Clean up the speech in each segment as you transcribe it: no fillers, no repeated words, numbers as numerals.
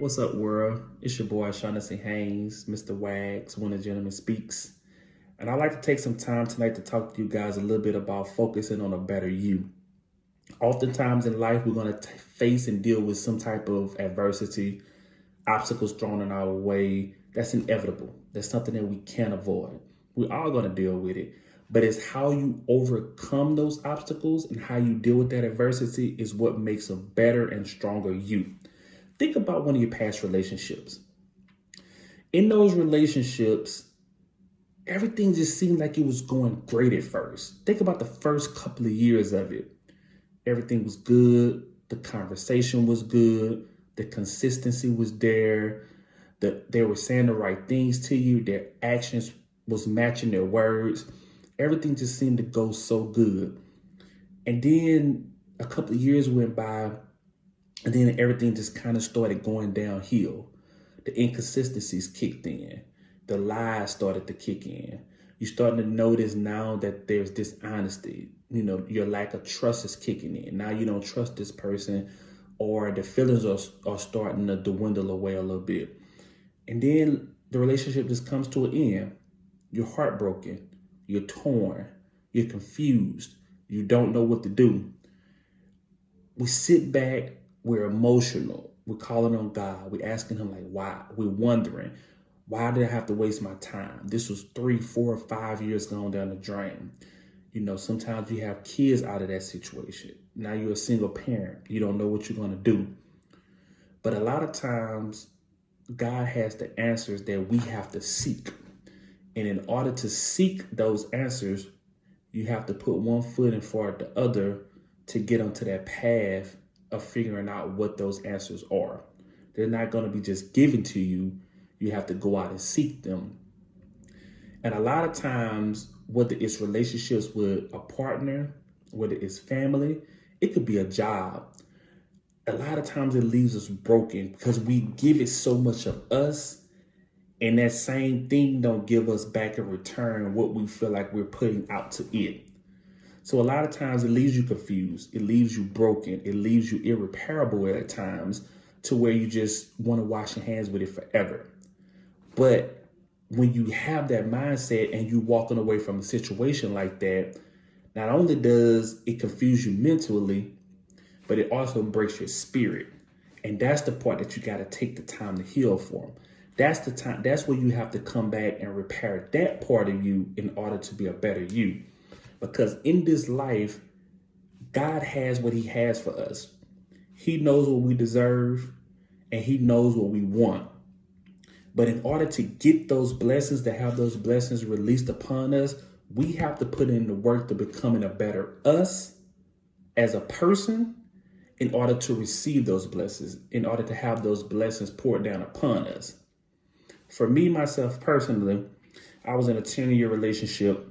What's up, world? It's your boy, Shaughnessy Haynes, Mr. Wags, When a Gentleman Speaks. And I'd like to take some time tonight to talk to you guys a little bit about focusing on a better you. Oftentimes in life, we're going to face and deal with some type of adversity, obstacles thrown in our way. That's inevitable. That's something that we can't avoid. We're all going to deal with it. But it's how you overcome those obstacles and how you deal with that adversity is what makes a better and stronger you. Think about one of your past relationships. In those relationships, everything just seemed like it was going great at first. Think about the first couple of years of it. Everything was good. The conversation was good. The consistency was there. They were saying the right things to you. Their actions was matching their words. Everything just seemed to go so good. And then a couple of years went by, and then everything just kind of started going downhill. The inconsistencies kicked in. The lies started to kick in. You're starting to notice now that there's dishonesty. You know, your lack of trust is kicking in. Now you don't trust this person, or the feelings are starting to dwindle away a little bit. And then the relationship just comes to an end. You're heartbroken. You're torn. You're confused. You don't know what to do. We sit back. We're emotional. We're calling on God. We're asking him, like, why? We're wondering, why did I have to waste my time? This was 3, 4, 5 years going down the drain. You know, sometimes you have kids out of that situation. Now you're a single parent. You don't know what you're going to do. But a lot of times, God has the answers that we have to seek. And in order to seek those answers, you have to put one foot in front of the other to get onto that path of figuring out what those answers are. They're not going to be just given to you. You have to go out and seek them. And a lot of times, whether it's relationships with a partner, whether it's family, it could be a job. A lot of times it leaves us broken because we give it so much of us, and that same thing don't give us back in return what we feel like we're putting out to it. So a lot of times it leaves you confused. It leaves you broken. It leaves you irreparable at times to where you just want to wash your hands with it forever. But when you have that mindset and you walking away from a situation like that, not only does it confuse you mentally, but it also breaks your spirit. And that's the part that you got to take the time to heal from. That's the time. That's where you have to come back and repair that part of you in order to be a better you. Because in this life, God has what he has for us. He knows what we deserve, and he knows what we want. But in order to get those blessings, to have those blessings released upon us, we have to put in the work to becoming a better us as a person in order to receive those blessings, in order to have those blessings poured down upon us. For me, myself personally, I was in a 10-year relationship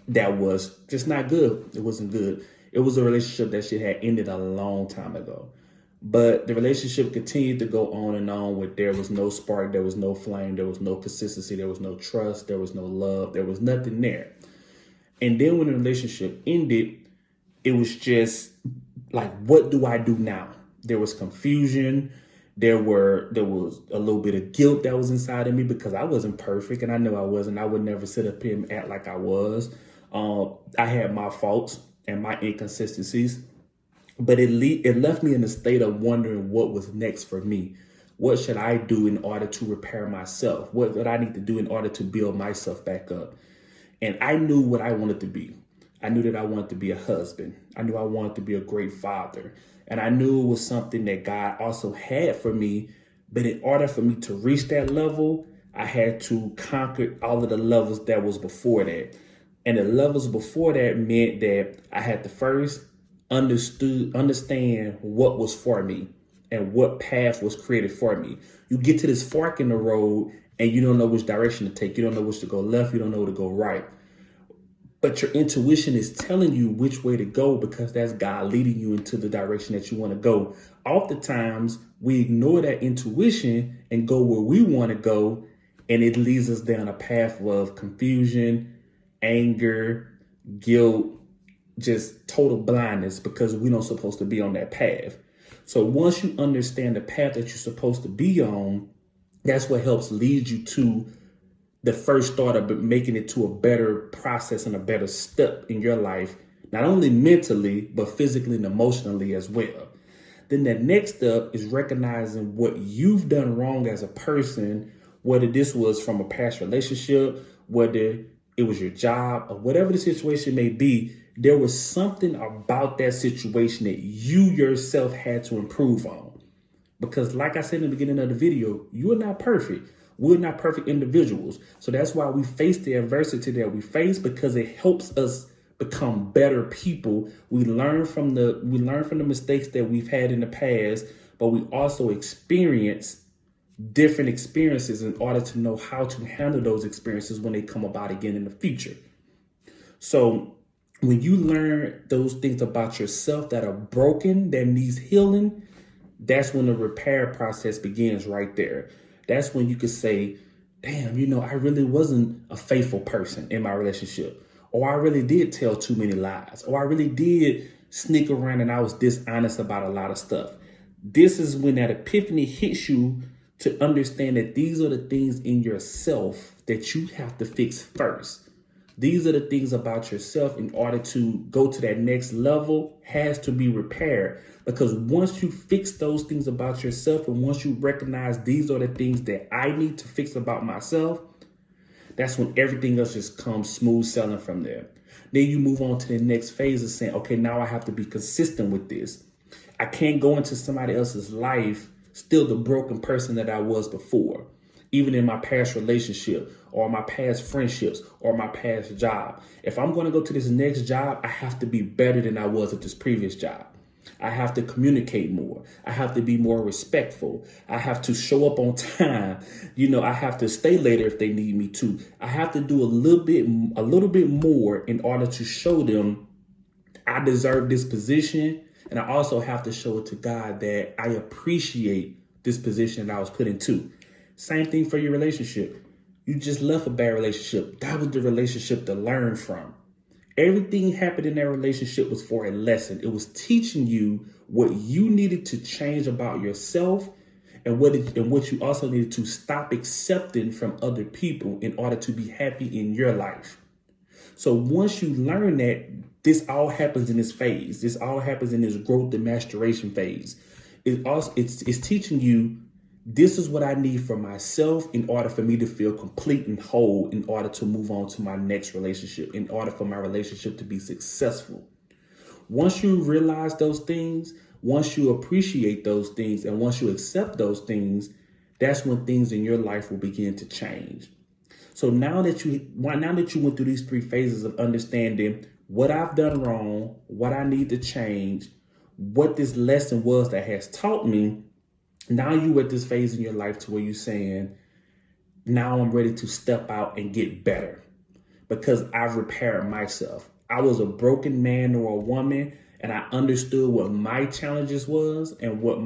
that was just not good. It wasn't good. It was a relationship that shit had ended a long time ago. But the relationship continued to go on and on with there was no spark, there was no flame, there was no consistency, there was no trust, there was no love, there was nothing there. And then when the relationship ended, it was just like, what do I do now? There was confusion. There was a little bit of guilt that was inside of me because I wasn't perfect, and I knew I wasn't. I would never sit up here and act like I was. I had my faults and my inconsistencies, but it left me in a state of wondering what was next for me. What should I do in order to repair myself? What did I need to do in order to build myself back up? And I knew what I wanted to be. I knew that I wanted to be a husband. I knew I wanted to be a great father. And I knew it was something that God also had for me. But in order for me to reach that level, I had to conquer all of the levels that was before that. And the levels before that meant that I had to first understand what was for me and what path was created for me. You get to this fork in the road and you don't know which direction to take. You don't know which to go left. You don't know where to go right. But your intuition is telling you which way to go because that's God leading you into the direction that you want to go. Oftentimes, we ignore that intuition and go where we want to go, and it leads us down a path of confusion, anger, guilt, just total blindness because we don't supposed to be on that path. So once you understand the path that you're supposed to be on, that's what helps lead you to the first thought of making it to a better process and a better step in your life, not only mentally, but physically and emotionally as well. Then that next step is recognizing what you've done wrong as a person, whether this was from a past relationship, whether it was your job, or whatever the situation may be. There was something about that situation that you yourself had to improve on. Because like I said in the beginning of the video, you are not perfect. We're not perfect individuals. So that's why we face the adversity that we face, because it helps us become better people. We learn from the mistakes that we've had in the past, but we also experience different experiences in order to know how to handle those experiences when they come about again in the future. So when you learn those things about yourself that are broken, that needs healing, that's when the repair process begins right there. That's when you could say, damn, I really wasn't a faithful person in my relationship. Or I really did tell too many lies. Or I really did sneak around and I was dishonest about a lot of stuff. This is when that epiphany hits you to understand that these are the things in yourself that you have to fix first. These are the things about yourself in order to go to that next level has to be repaired. Because once you fix those things about yourself and once you recognize these are the things that I need to fix about myself, that's when everything else just comes smooth sailing from there. Then you move on to the next phase of saying, okay, now I have to be consistent with this. I can't go into somebody else's life still the broken person that I was before, even in my past relationship or my past friendships or my past job. If I'm going to go to this next job, I have to be better than I was at this previous job. I have to communicate more. I have to be more respectful. I have to show up on time. I have to stay later if they need me to. I have to do a little bit more in order to show them I deserve this position. And I also have to show it to God that I appreciate this position that I was put into. Same thing for your relationship. You just left a bad relationship. That was the relationship to learn from. Everything happened in that relationship was for a lesson. It was teaching you what you needed to change about yourself and what you also needed to stop accepting from other people in order to be happy in your life. So once you learn that, this all happens in this phase. This all happens in this growth and maturation phase. It's teaching you this is what I need for myself in order for me to feel complete and whole, in order to move on to my next relationship, in order for my relationship to be successful. Once you realize those things, once you appreciate those things, and once you accept those things, that's when things in your life will begin to change. So now that you went through these three phases of understanding what I've done wrong, what I need to change, what this lesson was that has taught me, now you at this phase in your life to where you're saying, now I'm ready to step out and get better because I've repaired myself. I was a broken man or a woman, and I understood what my challenges was and what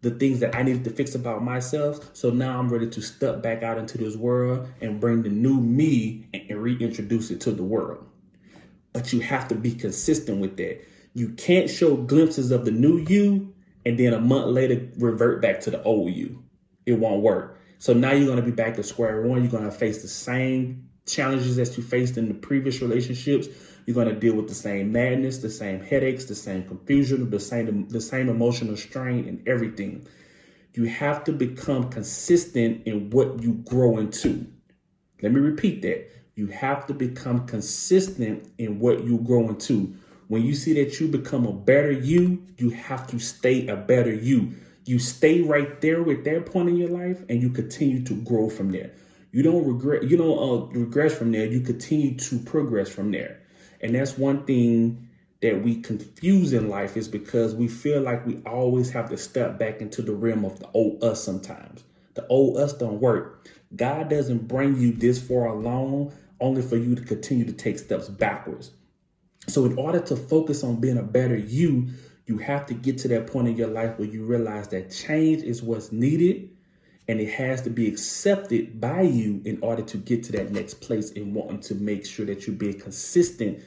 the things that I needed to fix about myself. So now I'm ready to step back out into this world and bring the new me and reintroduce it to the world. But you have to be consistent with that. You can't show glimpses of the new you and then a month later revert back to the old you. It won't work. So now you're going to be back to square one. You're going to face the same challenges that you faced in the previous relationships. You're going to deal with the same madness, the same headaches, the same confusion, the same emotional strain and everything. You have to become consistent in what you grow into. Let me repeat that. You have to become consistent in what you grow into. When you see that you become a better you, you have to stay a better you. You stay right there with that point in your life and you continue to grow from there. You don't regress from there. You continue to progress from there. And that's one thing that we confuse in life, is because we feel like we always have to step back into the realm of the old us sometimes. The old us don't work. God doesn't bring you this far along only for you to continue to take steps backwards. So in order to focus on being a better you, you have to get to that point in your life where you realize that change is what's needed and it has to be accepted by you in order to get to that next place, and wanting to make sure that you're being consistent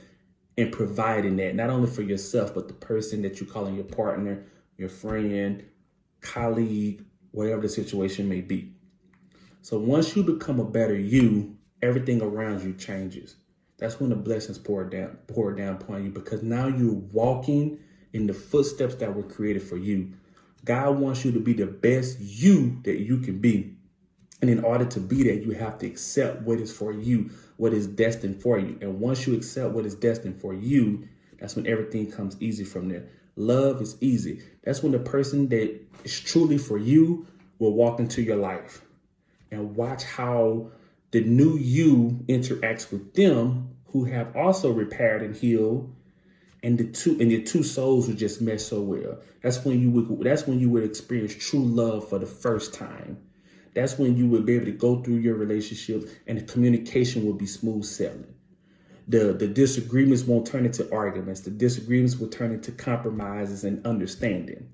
in providing that, not only for yourself, but the person that you're calling your partner, your friend, colleague, whatever the situation may be. So once you become a better you, everything around you changes. That's when the blessings pour down upon you, because now you're walking in the footsteps that were created for you. God wants you to be the best you that you can be. And in order to be that, you have to accept what is for you, what is destined for you. And once you accept what is destined for you, that's when everything comes easy from there. Love is easy. That's when the person that is truly for you will walk into your life. And watch how the new you interacts with them who have also repaired and healed, and your two souls will just mesh so well. That's when you would experience true love for the first time. That's when you would be able to go through your relationship and the communication will be smooth sailing. The disagreements won't turn into arguments. The disagreements will turn into compromises and understanding.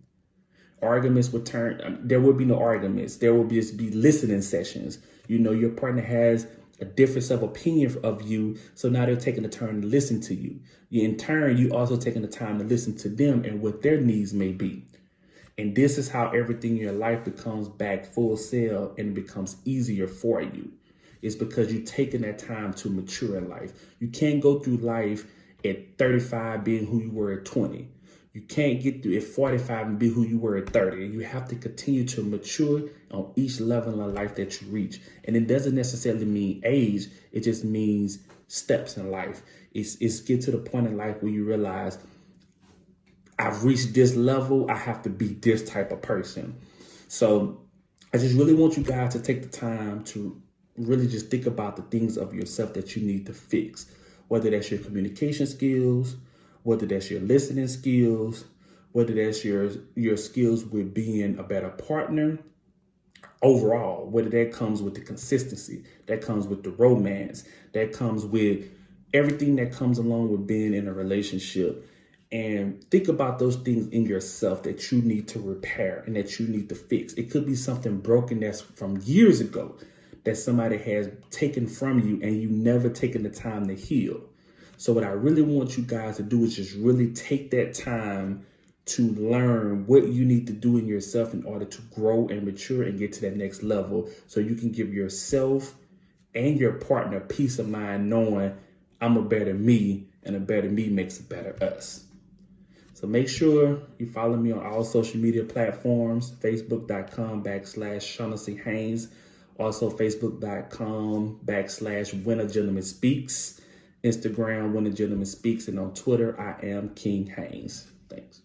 There will be no arguments. There will just be listening sessions. Your partner has a difference of opinion of you. So now they're taking the turn to listen to you. In turn, you also taking the time to listen to them and what their needs may be. And this is how everything in your life becomes back full sail and becomes easier for you. It's because you're taking that time to mature in life. You can't go through life at 35 being who you were at 20. You can't get through at 45 and be who you were at 30. You have to continue to mature on each level of life that you reach. And it doesn't necessarily mean age. It just means steps in life. It's get to the point in life where you realize, I've reached this level. I have to be this type of person. So I just really want you guys to take the time to really just think about the things of yourself that you need to fix, whether that's your communication skills, whether that's your listening skills, whether that's your skills with being a better partner, overall, whether that comes with the consistency, that comes with the romance, that comes with everything that comes along with being in a relationship. And think about those things in yourself that you need to repair and that you need to fix. It could be something broken that's from years ago that somebody has taken from you and you never taken the time to heal. So what I really want you guys to do is just really take that time to learn what you need to do in yourself in order to grow and mature and get to that next level, so you can give yourself and your partner peace of mind knowing I'm a better me, and a better me makes a better us. So make sure you follow me on all social media platforms, facebook.com/Shaughnessy Haynes, also facebook.com/When a Gentleman Speaks, Instagram When a Gentleman Speaks, and on Twitter I am King Haynes. Thanks.